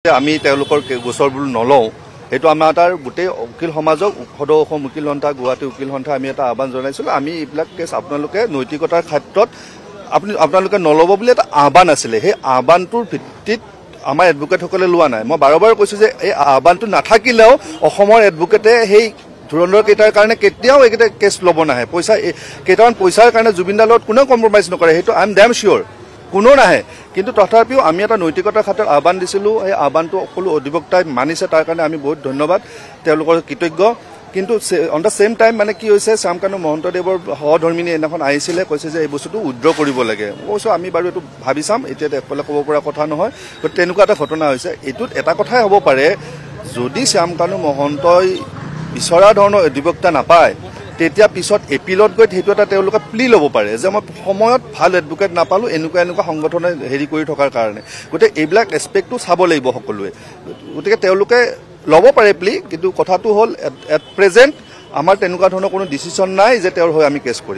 আমি তেওঁলোকৰ গোচৰবোৰ নলওঁ এইটো আমাৰ তাৰ গোটেই উকিল সমাজক সদৌ অসম উকিল সন্থা গুৱাহাটী উকিল সন্থা আমি এটা আহ্বান জনাইছিলোঁ আমি এইবিলাক কেছ আপোনালোকে নৈতিকতাৰ ক্ষেত্ৰত আপোনালোকে নল'ব বুলি এটা আহ্বান আছিলে সেই আহ্বানটোৰ ভিত্তিত আমাৰ এডভোকেটসকলে লোৱা নাই মই বাৰে বাৰে কৈছোঁ যে এই আহ্বানটো নাথাকিলেও অসমৰ এডভোকেটে সেই ধুৰন্ধৰ কেইটাৰ কাৰণে কেতিয়াও এইকেইটা কেছ ল'ব নাহে পইচা কেইটামান পইচাৰ কাৰণে জুবিনদাৰ লগত কোনেও কম্প্ৰমাইজ নকৰে সেইটো আই এম ডেম চিয়'ৰ কোনো নাহে কিন্তু তথাপিও আমি এটা নৈতিকতাৰ ক্ষেত্ৰত আহ্বান দিছিলোঁ সেই আহ্বানটো সকলো অধিবক্তাই মানিছে তাৰ কাৰণে আমি বহুত ধন্যবাদ তেওঁলোকৰ কৃতজ্ঞ কিন্তু অন দ্য ছেম টাইম মানে কি হৈছে শ্যামকানু মহন্তদেৱৰ সহধৰ্মিনী এদিনাখন আহিছিলে কৈছে যে এই বস্তুটো উইথড্ৰ কৰিব লাগে মই কৈছোঁ আমি বাৰু এইটো ভাবি চাম এতিয়া একফালে ক'ব পৰা কথা নহয় গতিকে তেনেকুৱা এটা ঘটনা হৈছে এইটোত এটা কথাই হ'ব পাৰে যদি শ্যামকানু মহন্তই বিচৰা ধৰণৰ অধিবক্তা নাপায় তেতিয়া পিছত এপিলত গৈ সেইটো এটা তেওঁলোকে প্লি ল'ব পাৰে যে মই সময়ত ভাল এডভোকেট নাপালোঁ এনেকুৱা সংগঠনে হেৰি কৰি থকাৰ কাৰণে গতিকে এইবিলাক এছপেক্টটো চাব লাগিব সকলোৱে গতিকে তেওঁলোকে ল'ব পাৰে প্লি কিন্তু কথাটো হ'ল এট প্ৰেজেণ্ট আমাৰ তেনেকুৱা ধৰণৰ কোনো ডিচিশ্যন নাই যে তেওঁৰ হৈ আমি কেছ কৰিম